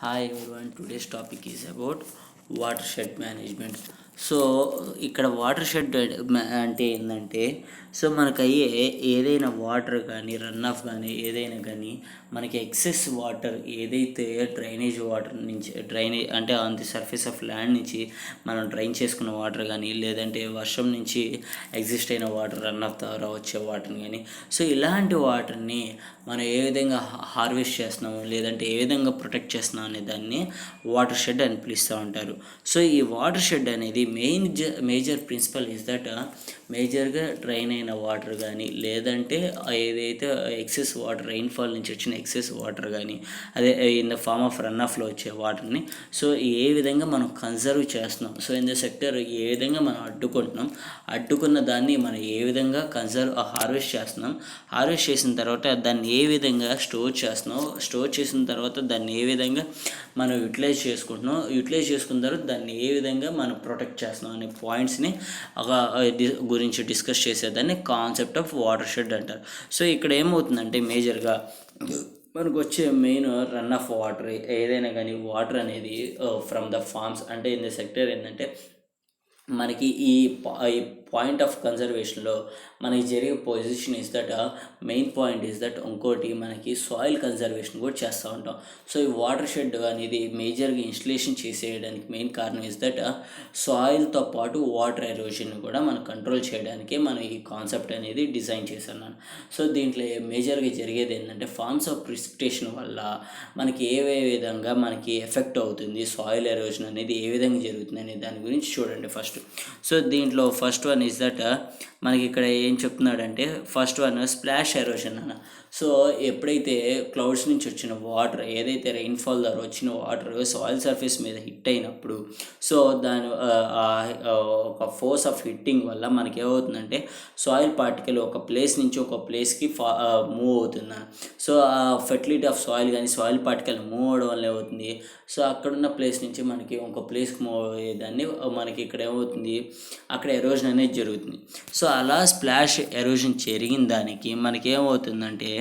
Hi everyone, today's topic is about watershed management. So ఇక్కడ water shed అంటే ఏంటంటే, so మనకు అయ్యే ఏదైనా వాటర్ కానీ రన్ ఆఫ్ కానీ ఏదైనా కానీ మనకి ఎక్సెస్ వాటర్ ఏదైతే డ్రైనేజ్ వాటర్ నుంచి డ్రైనేజ్ అంటే on the surface of land నుంచి మనం డ్రైన్ చేసుకున్న వాటర్ కానీ లేదంటే వర్షం నుంచి ఎగ్జిస్ట్ అయిన వాటర్ రన్ ఆఫ్ ద్వారా వచ్చే వాటర్ని కానీ సో ఇలాంటి వాటర్ని మనం ఏ విధంగా హార్వెస్ట్ చేస్తున్నాము లేదంటే ఏ విధంగా ప్రొటెక్ట్ చేస్తున్నాం అనే దాన్ని వాటర్ షెడ్ అని పిలుస్తూ ఉంటారు. సో ఈ వాటర్ షెడ్ అనేది మేజర్ ప్రిన్సిపల్ ఇస్ దట్ మేజర్గా డ్రైన్ అయిన వాటర్ కానీ లేదంటే ఏదైతే ఎక్సెస్ వాటర్ రైన్ఫాల్ నుంచి వచ్చిన ఎక్సెస్ వాటర్ కానీ అదే in the form of run ఆఫ్లో వచ్చే వాటర్ని సో ఏ విధంగా మనం కన్జర్వ్ చేస్తున్నాం, సో ఇన్ ద సెక్టర్ ఏ విధంగా మనం అడ్డుకున్న దాన్ని మనం ఏ విధంగా హార్వెస్ట్ చేస్తున్నాం, హార్వెస్ట్ చేసిన తర్వాత దాన్ని ఏ విధంగా స్టోర్ చేసిన తర్వాత దాన్ని ఏ విధంగా మనం యూటిలైజ్ చేసుకున్న తర్వాత దాన్ని ఏ విధంగా మనం ప్రొటెక్ట్ చేస్తున్నాం అనే పాయింట్స్ని గురించి డిస్కస్ చేసేదాన్ని కాన్సెప్ట్ ఆఫ్ వాటర్ షెడ్ అంటారు. సో ఇక్కడ ఏమవుతుందంటే మేజర్గా మనకు వచ్చే మెయిన్ రన్ ఆఫ్ వాటర్ ఏదైనా కానీ వాటర్ అనేది ఫ్రమ్ ద ఫార్మ్స్ అంటే ఇన్ ద సెక్టర్ ఏంటంటే మనకి ఈ పాయింట్ ఆఫ్ కన్జర్వేషన్లో మనకి జరిగే position is that main point is that ఇంకోటి మనకి సాయిల్ కన్జర్వేషన్ కూడా చేస్తూ ఉంటాం. సో ఈ వాటర్ షెడ్ అనేది మేజర్గా ఇన్స్టలేషన్ చేసేయడానికి మెయిన్ కారణం ఇస్ దట్ సాయిల్తో పాటు వాటర్ ఎరోషన్ కూడా మనం కంట్రోల్ చేయడానికి మనం ఈ కాన్సెప్ట్ అనేది డిజైన్ చేస్తున్నాను. సో దీంట్లో మేజర్గా జరిగేది ఏంటంటే ఫార్మ్స్ ఆఫ్ ప్రిసిపిటేషన్ వల్ల మనకి ఏ విధంగా మనకి ఎఫెక్ట్ అవుతుంది, సాయిల్ ఎరోషన్ అనేది ఏ విధంగా జరుగుతుంది అనే దాని గురించి చూడండి ఫస్ట్. సో దీంట్లో ఫస్ట్ వన్ ఇస్ దట్ మనకి ఇక్కడ ఏం చెప్తున్నాడంటే ఫస్ట్ వన్ స్ప్లాష్ ఎరోషన్ అన్న. సో ఎప్పుడైతే క్లౌడ్స్ నుంచి వచ్చిన వాటర్ ఏదైతే రెయిన్ఫాల్ ద్వారా వచ్చిన వాటర్ సాయిల్ సర్ఫేస్ మీద హిట్ అయినప్పుడు సో దాని ఒక ఫోర్స్ ఆఫ్ హిట్టింగ్ వల్ల మనకి ఏమవుతుందంటే సాయిల్ పార్టికల్ ఒక ప్లేస్ నుంచి ఒక ప్లేస్కి మూవ్ అవుతుంది. సో ఆ ఫెర్టిలిటీ ఆఫ్ సాయిల్ కానీ సాయిల్ పార్టికల్ మూవ్ అవడం వల్ల ఏమవుతుంది, సో అక్కడున్న ప్లేస్ నుంచి మనకి ఒక ప్లేస్కి మూవ్ అయ్యేదాన్ని మనకి ఇక్కడ ఏమవుతుంది అక్కడ ఎరోజన్ అనేది జరుగుతుంది. సో అలా స్ప్లాష్ ఎరోజన్ జరిగిన దానికి మనకి ఏమవుతుందంటే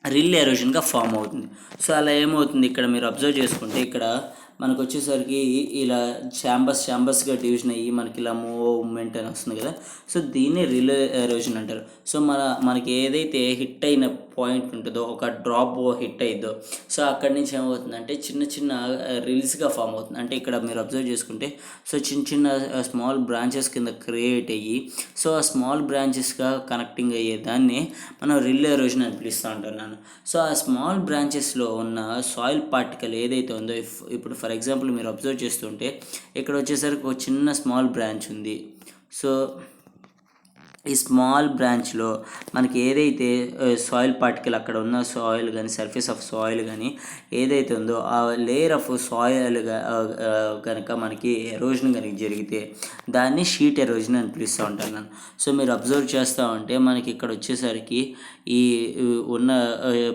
రిల్ ఎరోజన్గా ఫామ్ అవుతుంది. సో అలా ఏమవుతుంది ఇక్కడ మీరు అబ్జర్వ్ చేసుకుంటే ఇక్కడ మనకు వచ్చేసరికి ఇలా ఛాంబర్స్గా డివిజన్ అయ్యి మనకి ఇలా మూవ్మెంట్ అని వస్తుంది కదా. సో దీన్ని రిల్ ఎరోజన్ అంటారు. సో మనకి ఏదైతే హిట్ అయిన పాయింట్ ఉంటుందో ఒక డ్రాప్ హిట్ అయిద్దో సో అక్కడి నుంచి ఏమవుతుందంటే చిన్న చిన్న రిల్స్గా ఫామ్ అవుతుంది. అంటే ఇక్కడ మీరు అబ్జర్వ్ చేసుకుంటే సో చిన్న స్మాల్ బ్రాంచెస్ కింద క్రియేట్ అయ్యి సో ఆ స్మాల్ బ్రాంచెస్గా కనెక్టింగ్ అయ్యే దాన్ని మనం రిల్ ఎరోజన్ అని పిలుస్తూ ఉంటున్నాను. సో ఆ స్మాల్ బ్రాంచెస్లో ఉన్న సాయిల్ పార్టికల్ ఏదైతే ఉందో ఇప్పుడు ఫర్ ఎగ్జాంపుల్ మీరు అబ్జర్వ్ చేస్తుంటే ఇక్కడ వచ్చేసరికి ఒక చిన్న స్మాల్ బ్రాంచ్ ఉంది. సో ఈ స్మాల్ బ్రాంచ్లో మనకి ఏదైతే సాయిల్ పార్టికల్ అక్కడ ఉన్న సాయిల్ కానీ సర్ఫేస్ ఆఫ్ సాయిల్ కానీ ఏదైతే ఉందో ఆ లేయర్ ఆఫ్ సాయిల్ కనుక మనకి ఎరోజన్ కనుక జరిగితే దాన్ని షీట్ ఎరోజన్ అని పిలుస్తూ ఉంటాను నేను. సో మీరు అబ్జర్వ్ చేస్తూ ఉంటే మనకి ఇక్కడ వచ్చేసరికి ఈ ఉన్న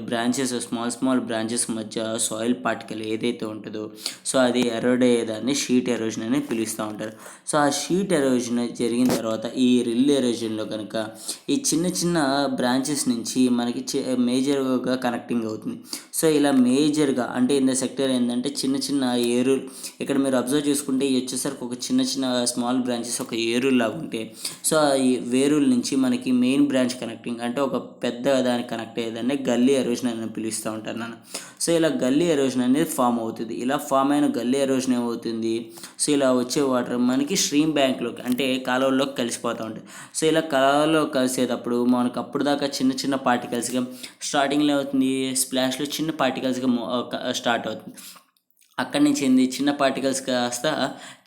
బ్రాంచెస్ స్మాల్ బ్రాంచెస్ మధ్య సాయిల్ పార్టికల్ ఏదైతే ఉంటుందో సో అది ఎరోడ్ అయ్యేదాన్ని షీట్ ఎరోజన్ అని పిలుస్తూ ఉంటారు. సో ఆ షీట్ ఎరోజన్ జరిగిన తర్వాత ఈ రిల్ ఎరోజన్లో కనుక ఈ చిన్న బ్రాంచెస్ నుంచి మనకి మేజర్గా కనెక్టింగ్ అవుతుంది. సో ఇలా మేజర్గా అంటే ఇన్ ద సెక్టర్ ఏంటంటే చిన్న ఏరులు ఇక్కడ మీరు అబ్జర్వ్ చేసుకుంటే ఇవి వచ్చేసరికి ఒక చిన్న స్మాల్ బ్రాంచెస్ ఒక ఏరులాగా ఉంటే సో ఈ వేరుల నుంచి మనకి మెయిన్ బ్రాంచ్ కనెక్టింగ్ అంటే ఒక పెద్ద దానికి కనెక్ట్ అయ్యేదాన్ని గల్లీ ఎరోజన్ అని పిలుస్తూ ఉంటాను నేను. సో ఇలా గల్లీ ఎరోజన్ అనేది ఫామ్ అవుతుంది. ఇలా ఫామ్ అయిన గల్లీ ఎరోజన్ ఏమవుతుంది, సో ఇలా వచ్చే వాటర్ మనకి స్ట్రీమ్ బ్యాంక్లోకి అంటే కాలువల్లోకి కలిసిపోతూ ఉంటాయి. సో ఇలా కాలువలో కలిసేటప్పుడు మనకు అప్పుడు దాకా చిన్న పార్టికల్స్గా స్టార్టింగ్లో అవుతుంది, స్ప్లాష్లో చిన్న పార్టికల్స్గా స్టార్ట్ అవుతుంది. అక్కడి నుంచి ఏంది చిన్న పార్టికల్స్ కాస్త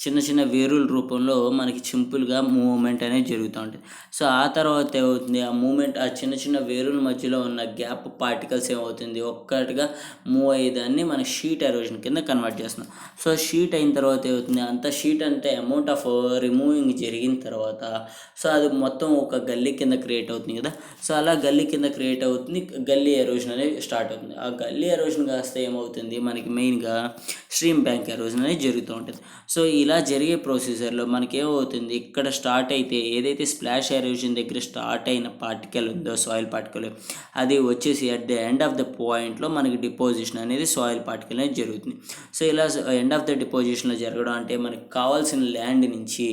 చిన్న వేరుల రూపంలో మనకి సింపుల్గా మూవ్మెంట్ అనేది జరుగుతూ ఉంటుంది. సో ఆ తర్వాత ఏమవుతుంది ఆ మూవ్మెంట్ ఆ చిన్న వేరుల మధ్యలో ఉన్న గ్యాప్ పార్టికల్స్ ఏమవుతుంది ఒక్కటిగా మూవ్ అయ్యేదాన్ని మన షీట్ ఎరోజన్ కింద కన్వర్ట్ చేస్తున్నాం. సో షీట్ అయిన తర్వాత ఏమవుతుంది అంత షీట్ అంతా అమౌంట్ ఆఫ్ రిమూవింగ్ జరిగిన తర్వాత సో అది మొత్తం ఒక గల్లీ కింద క్రియేట్ అవుతుంది కదా. సో అలా గల్లీ కింద క్రియేట్ అవుతుంది, గల్లీ ఎరోజన్ అనేది స్టార్ట్ అవుతుంది. ఆ గల్లీ ఎరోజన్ కాస్త ఏమవుతుంది మనకి మెయిన్గా స్ట్రీమ్ బ్యాంక్ ఎరోజన్ అనేది జరుగుతూ ఉంటుంది. సో ఇలా జరిగే ప్రొసీజర్లో మనకేమవుతుంది, ఇక్కడ స్టార్ట్ అయితే ఏదైతే స్ప్లాష్ ఎరోజన్ దగ్గర స్టార్ట్ అయిన పార్టికల్ ఉందో సాయిల్ పార్టికల్, అది వచ్చేసి at the end of the పాయింట్లో మనకి డిపోజిషన్ అనేది సాయిల్ పార్టికల్ అనేది జరుగుతుంది. సో ఇలా ఎండ్ ఆఫ్ ద డిపోజిషన్లో జరగడం అంటే మనకి కావాల్సిన ల్యాండ్ నుంచి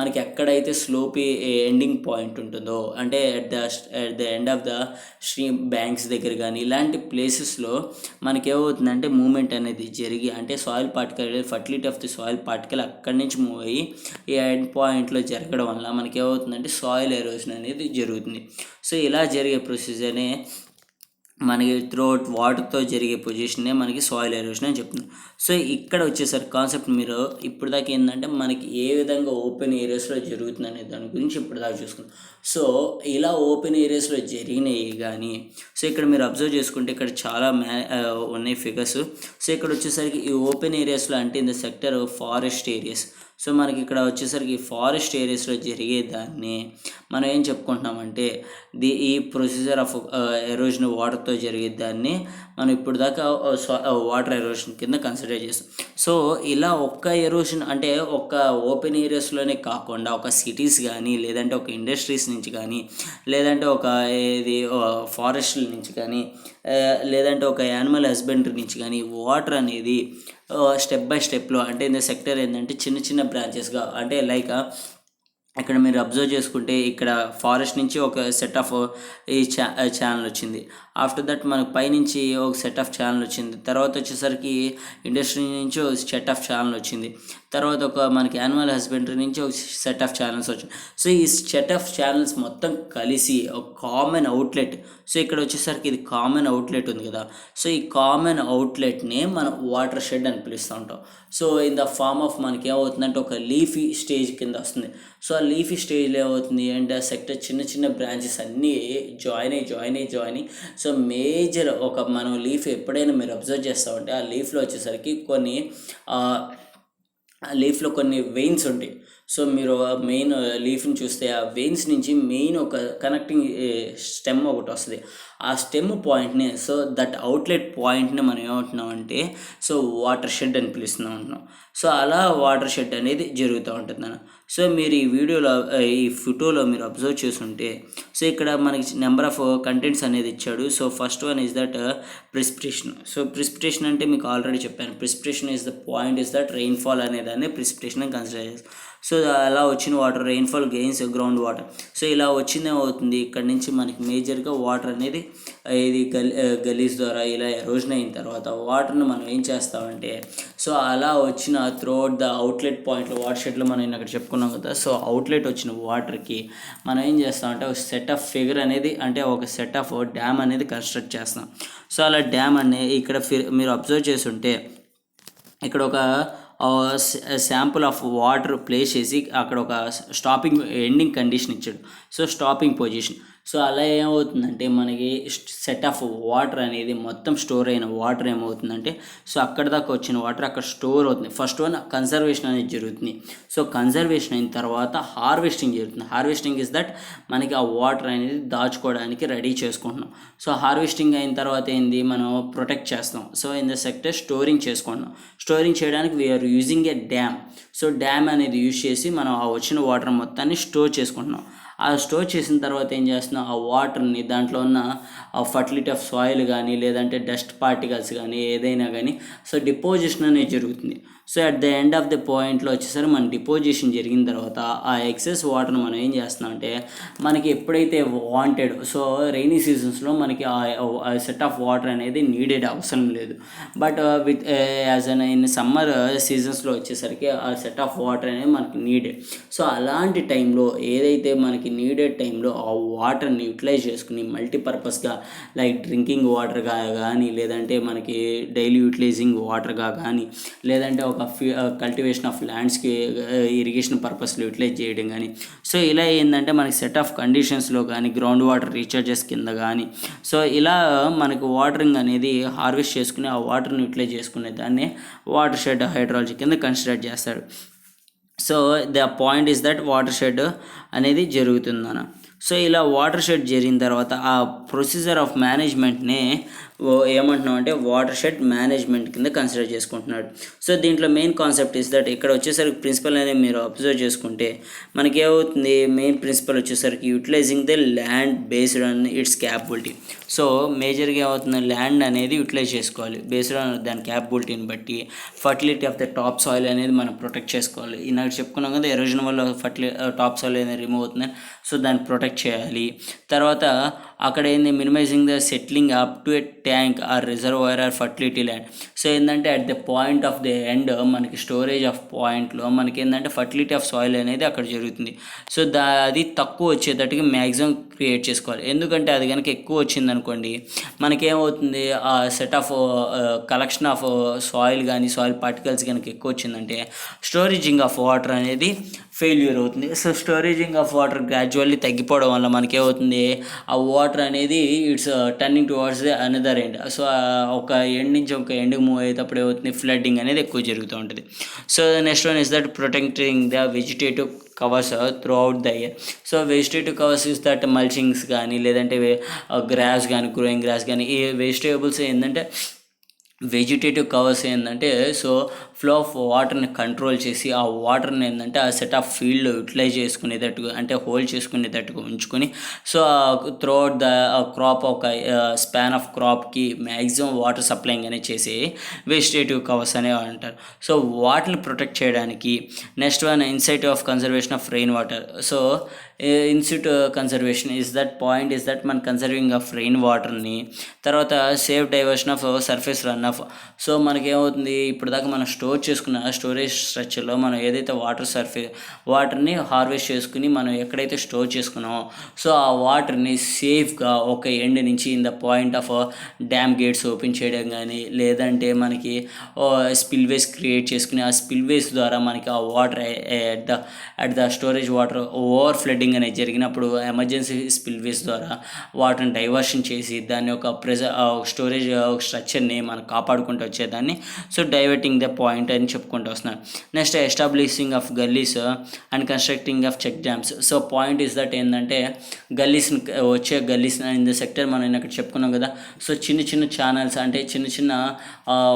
మనకి ఎక్కడైతే స్లోపీ ఎండింగ్ పాయింట్ ఉంటుందో, అంటే at the end of the stream banks దగ్గర కానీ ఇలాంటి ప్లేసెస్లో మనకి ఏమవుతుందంటే మూమెంట్ అనేది జరిగి, అంటే soil particle fertility of the soil particle అక్కడి నుంచి మూవ్ అయ్యి ఈ ఎండ్ పాయింట్లో జరగడం వల్ల మనకి ఏమవుతుందంటే సాయిల్ ఎరోజన్ అనేది జరుగుతుంది. సో ఇలా జరిగే ప్రొసీజర్నే మనకి త్రూఅవుట్ వాటర్తో జరిగే పొజిషన్నే మనకి సాయిల్ ఎరోషన్ అని చెప్తుంది. సో ఇక్కడ వచ్చేసరికి కాన్సెప్ట్ మీరు ఇప్పుడు దాకా ఏంటంటే మనకి ఏ విధంగా ఓపెన్ ఏరియాస్లో జరుగుతుంది అనే దాని గురించి ఇప్పుడు దాకా చూసుకుందాం. సో ఇలా ఓపెన్ ఏరియాస్లో జరిగినాయి కానీ, సో ఇక్కడ మీరు అబ్జర్వ్ చేసుకుంటే ఇక్కడ చాలా ఉన్నాయి ఫిగర్స్. సో ఇక్కడ వచ్చేసరికి ఈ ఓపెన్ ఏరియాస్లో అంటే in the sector forest areas. So మనకి ఇక్కడ వచ్చేసరికి ఫారెస్ట్ ఏరియాస్లో జరిగేదాన్ని మనం ఏం చెప్పుకుంటున్నామంటే ఈ ప్రొసీజర్ ఆఫ్ ఎరోజన్ వాటర్తో జరిగేదాన్ని మనం ఇప్పుడు దాకా వాటర్ ఎరోషన్ కింద కన్సిడర్ చేస్తాం. సో ఇలా ఒక్క ఎరోషన్ అంటే ఒక్క ఓపెన్ ఏరియాస్లోనే కాకుండా ఒక సిటీస్ కానీ, లేదంటే ఒక ఇండస్ట్రీస్ నుంచి కానీ, లేదంటే ఒక ఫారెస్ట్ల నుంచి కానీ, లేదంటే ఒక యానిమల్ హస్బెండరీ నుంచి కానీ వాటర్ అనేది స్టెప్ బై స్టెప్లో అంటే ఇన్ ద సెక్టర్ ఏంటంటే చిన్న చిన్న బ్రాంచెస్గా, అంటే లైక్ ఇక్కడ మీరు అబ్జర్వ్ చేసుకుంటే ఇక్కడ ఫారెస్ట్ నుంచి ఒక సెట్ ఆఫ్ ఈ ఛానల్ వచ్చింది. ఆఫ్టర్ దట్ మనకు పైనుంచి ఒక సెట్ ఆఫ్ ఛానల్ వచ్చింది. తర్వాత వచ్చేసరికి ఇండస్ట్రీ నుంచి ఒక సెట్ ఆఫ్ ఛానల్ వచ్చింది. తర్వాత ఒక మనకి యానిమల్ హస్బెండరీ నుంచి ఒక సెట్ ఆఫ్ ఛానల్స్ వచ్చింది. సో ఈ సెట్ ఆఫ్ ఛానల్స్ మొత్తం కలిసి ఒక కామన్ అవుట్లెట్. సో ఇక్కడ వచ్చేసరికి ఇది కామన్ అవుట్లెట్ ఉంది కదా. సో ఈ కామన్ అవుట్లెట్ని మనం వాటర్ షెడ్ అని పిలుస్తూ ఉంటాం. So in the form of మనకి ఏమవుతుందంటే ఒక లీఫీ స్టేజ్ కింద వస్తుంది. సో ఆ లీఫీ స్టేజ్లో ఏమవుతుంది అంటే ఆ సెక్టర్ చిన్న చిన్న బ్రాంచెస్ అన్నీ జాయిన్ అయ్యి సో మేజర్ ఒక మనం లీఫ్ ఎప్పుడైనా మీరు అబ్జర్వ్ చేస్తామంటే ఆ లీఫ్లో వచ్చేసరికి లీఫ్లో కొన్ని వెయిన్స్ ఉంటాయి. సో మీరు మెయిన్ లీఫ్ని చూస్తే ఆ వెయిన్స్ నుంచి మెయిన్ ఒక కనెక్టింగ్ స్టెమ్ ఒకటి వస్తుంది. ఆ స్టెమ్ పాయింట్ని, సో దట్ అవుట్లెట్ పాయింట్ని మనం ఏమంటున్నామంటే సో వాటర్ షెడ్ అని పిలుస్తున్నాం అంటున్నాం. సో అలా వాటర్ షెడ్ అనేది జరుగుతూ ఉంటుంది అన్న. సో మీరు ఈ వీడియోలో ఈ ఫోటోలో మీరు అబ్జర్వ్ చేసుంటే సో ఇక్కడ మనకి నెంబర్ ఆఫ్ కంటెంట్స్ అనేది ఇచ్చాడు. So first one is that precipitation. So precipitation అంటే మీకు ఆల్రెడీ చెప్పాను, precipitation is the point is that rainfall అనేదాన్ని ప్రిసిపిటేషన్ అని కన్సిడర్ చేస్తాం. సో అలా వచ్చిన water rainfall gains ground water. So ఇలా వచ్చిందే అవుతుంది ఇక్కడ నుంచి మనకి మేజర్గా వాటర్ అనేది ఇది గలీస్ ద్వారా ఇలా ఎరోజన్ అయిన తర్వాత వాటర్ని మనం ఏం చేస్తామంటే సో అలా వచ్చిన త్రూఅవుట్ ద అవుట్లెట్ పాయింట్లో వాటర్ షెడ్లో మనం అక్కడ చెప్పుకున్నాం కదా. సో అవుట్లెట్ వచ్చిన వాటర్కి మనం ఏం చేస్తామంటే ఒక సెట్ ఆఫ్ ఫిగర్ అనేది, అంటే ఒక సెట్ ఆఫ్ డ్యామ్ అనేది కన్స్ట్రక్ట్ చేస్తాం. సో అలా డ్యామ్ అనేది ఇక్కడ మీరు అబ్జర్వ్ చేసి ఉంటే ఇక్కడ ఒక శాంపుల్ ఆఫ్ వాటర్ ప్లేస్ చేసి అక్కడ ఒక స్టాపింగ్ ఎండింగ్ కండిషన్ ఇచ్చాడు. So stopping position. సో అలా ఏమవుతుందంటే మనకి సెట్ ఆఫ్ వాటర్ అనేది మొత్తం స్టోర్ అయిన వాటర్ ఏమవుతుందంటే సో అక్కడ దాకా వచ్చిన వాటర్ అక్కడ స్టోర్ అవుతుంది. ఫస్ట్ వన్ కన్సర్వేషన్ అనేది జరుగుతుంది. సో కన్సర్వేషన్ అయిన తర్వాత హార్వెస్టింగ్ జరుగుతుంది. హార్వెస్టింగ్ ఇస్ దట్ మనకి ఆ వాటర్ అనేది దాచుకోవడానికి రెడీ చేసుకుంటున్నాం. సో హార్వెస్టింగ్ అయిన తర్వాత ఏంది మనం ప్రొటెక్ట్ చేస్తాం. So in the sector storing చేసుకుంటున్నాం. స్టోరింగ్ చేయడానికి we are using a dam. So dam అనేది యూజ్ చేసి మనం ఆ వచ్చిన వాటర్ మొత్తాన్ని స్టోర్ చేసుకుంటున్నాం. ఆ స్టోర్ చేసిన తర్వాత ఏం చేస్తున్నాం, ఆ వాటర్ని దాంట్లో ఉన్న ఫర్టిలిటీ ఆఫ్ సాయిల్ కానీ, లేదంటే డస్ట్ పార్టికల్స్ కానీ ఏదైనా కానీ సో డిపోజిషన్ అనేది జరుగుతుంది. So at the end of the పాయింట్లో వచ్చేసరికి మన డిపోజిషన్ జరిగిన తర్వాత ఆ ఎక్సెస్ వాటర్ని మనం ఏం చేస్తున్నామంటే మనకి ఎప్పుడైతే వాంటెడ్, సో రైనీ సీజన్స్లో మనకి ఆ సెట్ ఆఫ్ వాటర్ అనేది నీడెడ్ అవసరం లేదు. But with as an in summer సీజన్స్లో వచ్చేసరికి ఆ సెట్ ఆఫ్ వాటర్ అనేది మనకి నీడెడ్. సో అలాంటి టైంలో ఏదైతే మనకి నీడెడ్ టైంలో ఆ వాటర్ని యూటిలైజ్ చేసుకుని మల్టీపర్పస్గా లైక్ డ్రింకింగ్ వాటర్గా కానీ, లేదంటే మనకి డైలీ యూటిలైజింగ్ వాటర్గా కానీ, లేదంటే ఒక కల్టివేషన్ ఆఫ్ ల్యాండ్స్కి ఇరిగేషన్ పర్పస్లో యూటిలైజ్ చేయడం కానీ. సో ఇలా ఏంటంటే మనకి సెట్ ఆఫ్ కండిషన్స్లో కానీ గ్రౌండ్ వాటర్ రీఛార్జెస్ కింద కానీ సో ఇలా మనకి వాటరింగ్ అనేది హార్వెస్ట్ చేసుకుని ఆ వాటర్ని యూటిలైజ్ చేసుకునే దాన్ని వాటర్ షెడ్ హైడ్రాలజీ కింద కన్సిడర్ చేస్తాడు. So the point is that water shed అనేది జరుగుతుందన్న. సో ఇలా వాటర్ షెడ్ జరిగిన తర్వాత ఆ ప్రొసీజర్ ఆఫ్ మేనేజ్మెంట్ని ఏమంటున్నాం అంటే వాటర్ షెడ్ మేనేజ్మెంట్ కింద కన్సిడర్ చేసుకుంటున్నాడు. సో దీంట్లో మెయిన్ కాన్సెప్ట్ ఇస్ దట్ ఇక్కడ వచ్చేసరికి ప్రిన్సిపల్ అనేది మీరు అబ్జర్వ్ చేసుకుంటే మనకి ఏమవుతుంది, మెయిన్ ప్రిన్సిపల్ వచ్చేసరికి utilizing the land based on its capability. So మేజర్గా ఏమవుతుంది, ల్యాండ్ అనేది యూటిలైజ్ చేసుకోవాలి బేస్డ్ ఆన్ దాని క్యాపబిలిటీని బట్టి. Fertility of the top soil అనేది మనం ప్రొటెక్ట్ చేసుకోవాలి. ఈనాడు చెప్పుకున్నాం కదా, ఎరోజన్ వల్ల టాప్ సాయిల్ అనేది రిమూవ్ అవుతుంది, సో దాన్ని ప్రొటెక్ట్ చేయాలి. తర్వాత అక్కడ ఏంది, minimizing the settling up to a tank or reservoir or fertility land. So ఏంటంటే at the point of the end మనకి స్టోరేజ్ ఆఫ్ పాయింట్లో మనకి ఏంటంటే ఫర్టిలిటీ ఆఫ్ సాయిల్ అనేది అక్కడ జరుగుతుంది. సో అది తక్కువ వచ్చేటట్టుగా మ్యాక్సిమం క్రియేట్ చేసుకోవాలి. ఎందుకంటే అది కనుక ఎక్కువ వచ్చింది అనుకోండి, మనకేమవుతుంది, ఆ set of collection of soil కానీ సాయిల్ పార్టికల్స్ కనుక ఎక్కువ వచ్చిందంటే స్టోరేజింగ్ ఆఫ్ వాటర్ అనేది ఫెయిల్యూర్ అవుతుంది. సో స్టోరేజింగ్ ఆఫ్ వాటర్ గ్రాడ్యువల్లీ తగ్గిపోవడం వల్ల మనకేమవుతుంది, ఆ వాటర్ అనేది it's turning towards the another end. So ఒక ఎండ్ నుంచి ఒక ఎండ్కి మూవ్ అయ్యేటప్పుడు ఏమవుతుంది, ఫ్లడ్డింగ్ అనేది ఎక్కువ జరుగుతూ ఉంటుంది. So next one is that protecting the vegetative covers throughout the year. So vegetative covers is that mulchings కానీ లేదంటే గ్రాస్ కానీ గ్రోయింగ్ గ్రాస్ కానీ ఈ వెజిటేబుల్స్ ఏంటంటే వెజిటేటివ్ కవర్స్ ఏంటంటే సో ఫ్లో ఆఫ్ వాటర్ని కంట్రోల్ చేసి ఆ వాటర్ని ఏంటంటే ఆ సెట్ ఆఫ్ ఫీల్డ్లో యూటిలైజ్ చేసుకునేటట్టుగా అంటే హోల్డ్ చేసుకునేటట్టుగా ఉంచుకొని so throughout the crop ఒక స్పాన్ ఆఫ్ క్రాప్కి మ్యాక్సిమం వాటర్ సప్లైంగ్ అనేది చేసి వెజిటేటివ్ కవర్స్ అనేవి అంటారు. సో వాటిని ప్రొటెక్ట్ చేయడానికి next one in situ of conservation of rain water. So in situ conservation is that point is that మన కన్జర్వింగ్ ఆఫ్ రెయిన్ వాటర్ని, తర్వాత safe diversion of surface run off. So మనకేమవుతుంది, ఇప్పుడు దాకా మనం స్టోర్ చేసుకున్న స్టోరేజ్ స్ట్రక్చర్లో మనం ఏదైతే వాటర్ని హార్వెస్ట్ చేసుకుని మనం ఎక్కడైతే స్టోర్ చేసుకున్నామో సో ఆ వాటర్ని సేఫ్గా ఒక ఎండ్ నుంచి in the point of dam gates open చేయడం కానీ లేదంటే మనకి స్పిల్వేస్ క్రియేట్ చేసుకుని ఆ స్పిల్వేస్ ద్వారా మనకి ఆ water at the storage water over flooding అనేది జరిగినప్పుడు ఎమర్జెన్సీ స్పిల్వేస్ ద్వారా వాటర్ని డైవర్షన్ చేసి దాని యొక్క స్టోరేజ్ స్ట్రక్చర్ని మనం కాపాడుకుంటూ వచ్చేదాన్ని సో డైవర్టింగ్ ద పాయింట్ అని చెప్పుకుంటూ వస్తున్నాను. Next establishing of gullies and constructing of check dams. So point is that ఏంటంటే గల్లీస్ ఇన్ ద సెక్టర్ మనం ఇక్కడ చెప్పుకున్నాం కదా. సో చిన్న చిన్న ఛానల్స్ అంటే చిన్న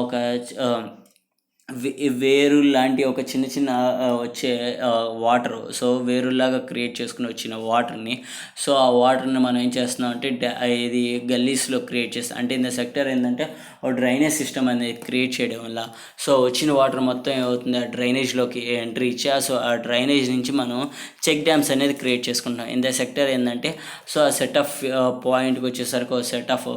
ఒక వేరు లాంటి ఒక చిన్న వచ్చే వాటర్, సో వేరులాగా క్రియేట్ చేసుకుని వచ్చిన వాటర్ని సో ఆ వాటర్ని మనం ఏం చేస్తున్నాం అంటే ఇది గల్లీస్లో క్రియేట్ చేస్తాం. అంటే ఇన్ ద సెక్టర్ ఏంటంటే ఒక డ్రైనేజ్ సిస్టమ్ అనేది క్రియేట్ చేయడం వల్ల సో వచ్చిన వాటర్ మొత్తం ఏమవుతుంది ఆ డ్రైనేజ్లోకి ఎంట్రీ ఇచ్చి సో ఆ డ్రైనేజ్ నుంచి మనం చెక్ డ్యామ్స్ అనేది క్రియేట్ చేసుకుంటాం. ఇన్ ద సెక్టర్ ఏంటంటే సో ఆ సెట్ ఆఫ్ పాయింట్కి వచ్చేసరికి ఒక సెట్ ఆఫ్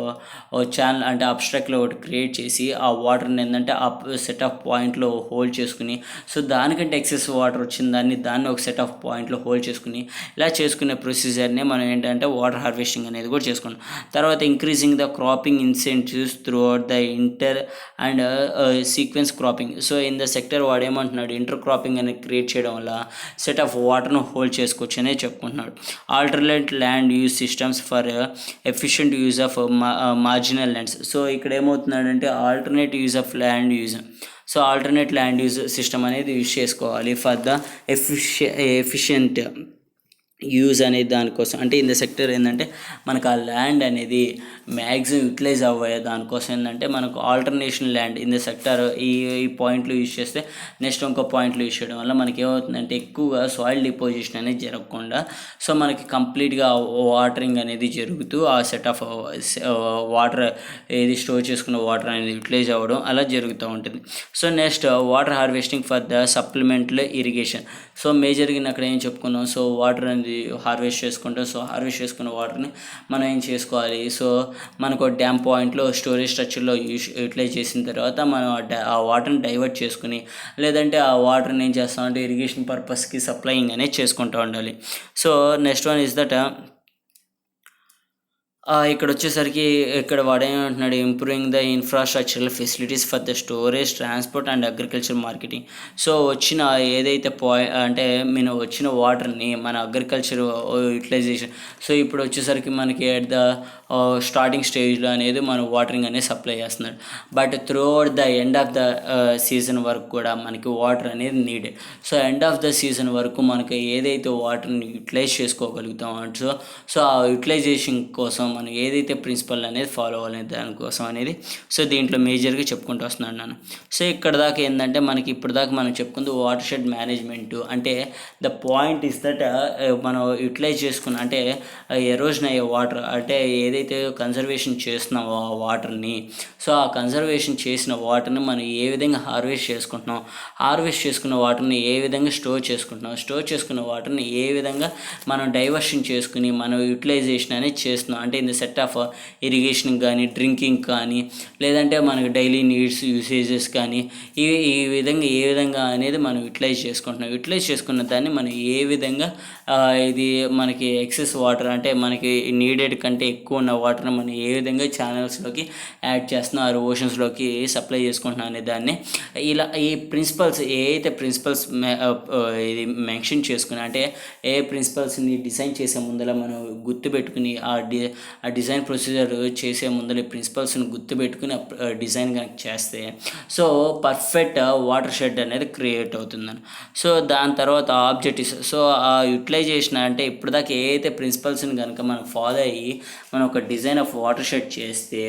ఛానల్ అంటే అబ్స్ట్రాక్ట్లో ఒకటి క్రియేట్ చేసి ఆ వాటర్ని ఏంటంటే ఆ సెట్ ఆఫ్ పాయింట్లో హోల్డ్ చేసుకుని సో దానికంటే ఎక్సెస్ వాటర్ వచ్చిన దాన్ని ఒక సెట్ ఆఫ్ పాయింట్లో హోల్డ్ చేసుకుని ఇలా చేసుకునే ప్రొసీజర్నే మనం ఏంటంటే వాటర్ హార్వెస్టింగ్ అనేది కూడా చేసుకున్నాం. తర్వాత increasing the cropping incentives through out the inter and sequence cropping. So in the sector వాడు ఏమంటున్నాడు, ఇంటర్ క్రాపింగ్ అనేది క్రియేట్ చేయడం వల్ల సెట్ ఆఫ్ వాటర్ను హోల్డ్ చేసుకోవచ్చు అనేది చెప్పుకుంటున్నాడు. Alternate land use systems for efficient use of marginal lands. So ఇక్కడ ఏమవుతున్నాడంటే alternate use of land use. So alternate land use system అనేది యూజ్ చేసుకోవాలి ఫర్ ద ఎఫిషియంట్ యూజ్ అనేది దానికోసం. అంటే ఇన్ ద సెక్టర్ ఏంటంటే మనకు ఆ ల్యాండ్ అనేది మ్యాక్సిమం యూటిలైజ్ అవ్వే దానికోసం ఏంటంటే మనకు alternation land in the sector ఈ పాయింట్లో యూజ్ చేస్తే నెక్స్ట్ ఇంకో పాయింట్లో యూజ్ చేయడం వల్ల మనకి ఏమవుతుందంటే ఎక్కువగా సాయిల్ డిపోజిషన్ అనేది జరగకుండా సో మనకి కంప్లీట్గా వాటరింగ్ అనేది జరుగుతూ ఆ సెట్ ఆఫ్ వాటర్ ఏది స్టోర్ చేసుకున్న వాటర్ అనేది యూటిలైజ్ అవ్వడం అలా జరుగుతూ ఉంటుంది. So next water harvesting for the supplementary irrigation. So మేజర్గా అక్కడ ఏం చెప్పుకున్నాం, సో వాటర్ అనేది హార్వెస్ట్ చేసుకుంటాం. సో హార్వెస్ట్ చేసుకున్న వాటర్ని మనం ఏం చేసుకోవాలి, సో మనకు డ్యామ్ పాయింట్లో స్టోరేజ్ స్ట్రక్చర్లో యూటిలైజ్ చేసిన తర్వాత మనం ఆ వాటర్ని డైవర్ట్ చేసుకుని లేదంటే ఆ వాటర్ని ఏం చేస్తామంటే ఇరిగేషన్ పర్పస్కి సప్లయింగ్ అనేది చేసుకుంటూ ఉండాలి. So next one is that ఇక్కడ వచ్చేసరికి ఇక్కడ వాడేమంటున్నాడు, improving the infrastructural facilities for the storage transport and agriculture marketing. So వచ్చిన ఏదైతే అంటే వచ్చిన వాటర్ని మన అగ్రికల్చర్ యూటిలైజేషన్. సో ఇప్పుడు వచ్చేసరికి మనకి అట్ ద స్టార్టింగ్ స్టేజ్లో అనేది మనం వాటరింగ్ అనేది సప్లై చేస్తున్నాడు. But through out the end of the season వరకు కూడా మనకి వాటర్ అనేది needed. So end of the season వరకు మనకి ఏదైతే వాటర్ని యూటిలైజ్ చేసుకోగలుగుతామో సో ఆ యూటిలైజేషన్ కోసం మనం ఏదైతే ప్రిన్సిపల్ అనేది ఫాలో అవ్వాలి దానికోసం అనేది సో దీంట్లో మేజర్గా చెప్పుకుంటూ వస్తున్నాను నేను. సో ఇక్కడ దాకా ఏంటంటే మనకి ఇప్పుడు దాకా మనం చెప్పుకుంది వాటర్ షెడ్ మేనేజ్మెంట్. అంటే ద పాయింట్ ఇస్ దట్ మనం యూటిలైజ్ చేసుకున్న అంటే ఎరోజన్ అయ్యే వాటర్ అంటే ఏదైతే కన్జర్వేషన్ చేస్తున్నామో ఆ వాటర్ని, సో ఆ కన్జర్వేషన్ చేసిన వాటర్ని మనం ఏ విధంగా హార్వెస్ట్ చేసుకుంటున్నాం, హార్వెస్ట్ చేసుకున్న వాటర్ని ఏ విధంగా స్టోర్ చేసుకున్న వాటర్ని ఏ విధంగా మనం డైవర్షన్ చేసుకుని మనం యూటిలైజేషన్ అనేది చేస్తున్నాం. అంటే in the set of irrigation కానీ, డ్రింకింగ్ కానీ, లేదంటే మనకి డైలీ నీడ్స్ యూసేజెస్ కానీ ఈ విధంగా అనేది మనం యూటిలైజ్ చేసుకున్న దాన్ని మనం ఏ విధంగా ఇది మనకి ఎక్సెస్ వాటర్ అంటే మనకి నీడెడ్ కంటే ఎక్కువ ఉన్న వాటర్ని మనం ఏ విధంగా ఛానల్స్లోకి యాడ్ చేస్తున్నాం, ఆ ఓషన్స్లోకి సప్లై చేసుకుంటున్నాం అనే దాన్ని ఇలా ఈ ప్రిన్సిపల్స్ ఏదైతే ప్రిన్సిపల్స్ ఇది మెన్షన్ చేసుకుని అంటే ఏ ప్రిన్సిపల్స్ని డిజైన్ చేసే ముందర మనం గుర్తుపెట్టుకుని ఆ డిజైన్ ప్రొసీజర్ చేసే ముందర ఈ ప్రిన్సిపల్స్ని గుర్తుపెట్టుకుని డిజైన్ కనుక చేస్తే సో పర్ఫెక్ట్ వాటర్ షెడ్ అనేది క్రియేట్ అవుతుందని. సో దాని తర్వాత ఆబ్జెక్టివ్స్. సో ఆ యూటిలైజేషన్ అంటే ఇప్పుడు దాకా ఏదైతే ప్రిన్సిపల్స్ని కనుక మనం ఫాలో అయ్యి మనం ఒక డిజైన్ ఆఫ్ వాటర్ షెడ్ చేస్తే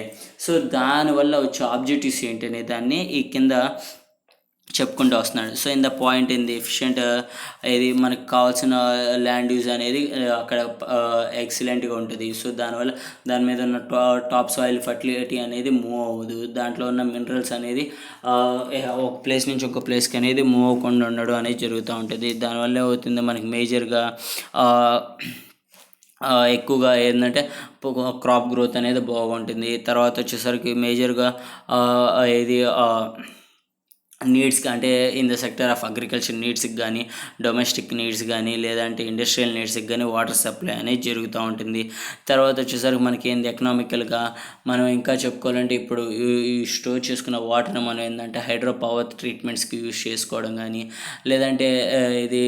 సో దానివల్ల వచ్చే ఆబ్జెక్టివ్స్ ఏంటనే దాన్ని ఈ కింద చెప్పుకుంటూ వస్తున్నాడు. So in the point in the efficient ఇది మనకు కావాల్సిన ల్యాండ్ యూజ్ అనేది అక్కడ ఎక్సలెంట్గా ఉంటుంది. సో దానివల్ల దాని మీద ఉన్న టాప్ సాయిల్ ఫర్టిలిటీ అనేది మూవ్ అవ్వదు, దాంట్లో ఉన్న మినరల్స్ అనేది ఒక ప్లేస్ నుంచి ఒక ప్లేస్కి అనేది మూవ్ అవ్వకుండా ఉండడం అనేది జరుగుతూ ఉంటుంది. దానివల్ల అవుతుంది మనకి మేజర్గా ఎక్కువగా ఏంటంటే క్రాప్ గ్రోత్ అనేది బాగుంటుంది. తర్వాత వచ్చేసరికి మేజర్గా ఇది నీడ్స్కి అంటే in the sector of agriculture నీడ్స్కి కానీ, డొమెస్టిక్ నీడ్స్ కానీ, లేదంటే ఇండస్ట్రియల్ నీడ్స్కి కానీ వాటర్ సప్లై అనేది జరుగుతూ ఉంటుంది. తర్వాత వచ్చేసరికి మనకి ఏంది ఎకనామికల్గా మనం ఇంకా చెప్పుకోవాలంటే ఇప్పుడు ఈ స్టోర్ చేసుకున్న వాటర్ని మనం ఏంటంటే హైడ్రో పవర్ ట్రీట్మెంట్స్కి యూజ్ చేసుకోవడం కానీ, లేదంటే ఇది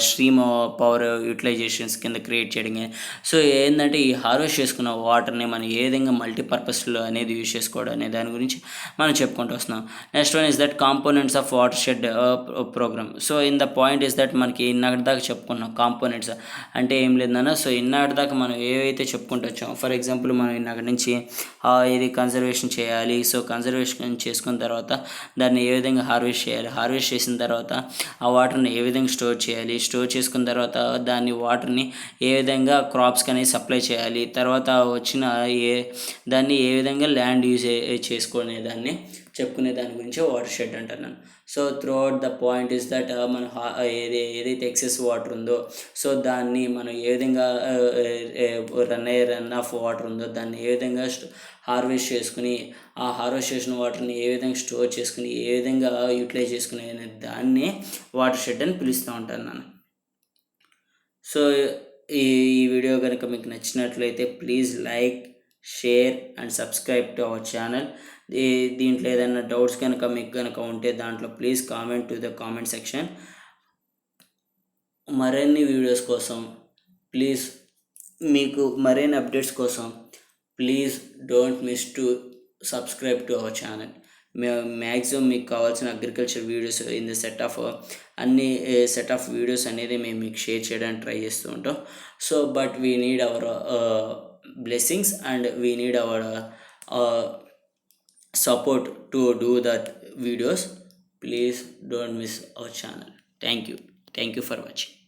స్ట్రీమ్ పవర్ యూటిలైజేషన్స్ కింద క్రియేట్ చేయడం కానీ. సో ఏంటంటే ఈ హార్వెస్ట్ చేసుకున్న వాటర్ని మనం ఏ విధంగా మల్టీపర్పస్లో అనేది యూజ్ చేసుకోవడం అనే దాని గురించి మనం చెప్పుకుంటూ వస్తున్నాం. Next one is that components of watershed program. So in the point is that మనకి ఇన్నటి దాకా చెప్పుకున్నాం కాంపోనెంట్స్ అంటే ఏం లేదన్నా. సో ఇన్నటి దాకా మనం ఏవైతే చెప్పుకుంటూ వచ్చాం, ఫర్ ఎగ్జాంపుల్ మనం ఇన్నటి నుంచి ఇది కన్జర్వేషన్ చేయాలి. సో కన్జర్వేషన్ చేసుకున్న తర్వాత దాన్ని ఏ విధంగా హార్వెస్ట్ చేయాలి, హార్వెస్ట్ చేసిన తర్వాత ఆ వాటర్ని ఏ విధంగా స్టోర్ చేయాలి, స్టోర్ చేసుకున్న తర్వాత దాన్ని వాటర్ని ఏ విధంగా క్రాప్స్కి అనేది సప్లై చేయాలి, తర్వాత వచ్చిన దాన్ని ఏ విధంగా ల్యాండ్ యూజ్ చేసుకునే దాన్ని చెప్పుకునే దాని గురించి వాటర్ షెడ్ అంటున్నాను. So throughout the point is that మన ఏదైతే ఎక్సెస్ వాటర్ ఉందో సో దాన్ని మనం ఏ విధంగా రన్ ఆఫ్ వాటర్ ఉందో దాన్ని ఏ విధంగా హార్వెస్ట్ చేసుకుని ఆ హార్వెస్ట్ చేసిన వాటర్ని ఏ విధంగా స్టోర్ చేసుకుని ఏ విధంగా యూటిలైజ్ చేసుకునే దాన్ని వాటర్ షెడ్ అని పిలుస్తూ ఉంటాను నేను. సో ఈ వీడియో కనుక మీకు నచ్చినట్లయితే please like, share and subscribe to our channel. దీంట్లో ఏదైనా డౌట్స్ కనుక మీకు కనుక ఉంటే దాంట్లో please comment to the comment section. మరిన్ని వీడియోస్ కోసం ప్లీజ్ మీకు మరిన్ని అప్డేట్స్ కోసం please don't miss to subscribe to our channel. Maximum మీకు కావాల్సిన అగ్రికల్చర్ వీడియోస్ ఇన్ ద అన్ని సెట్ ఆఫ్ వీడియోస్ అనేది మేము మీకు షేర్ చేయడానికి ట్రై చేస్తూ ఉంటాం. So but we need hour blessings and we need our support to do that videos. Please don't miss our channel. Thank you for watching.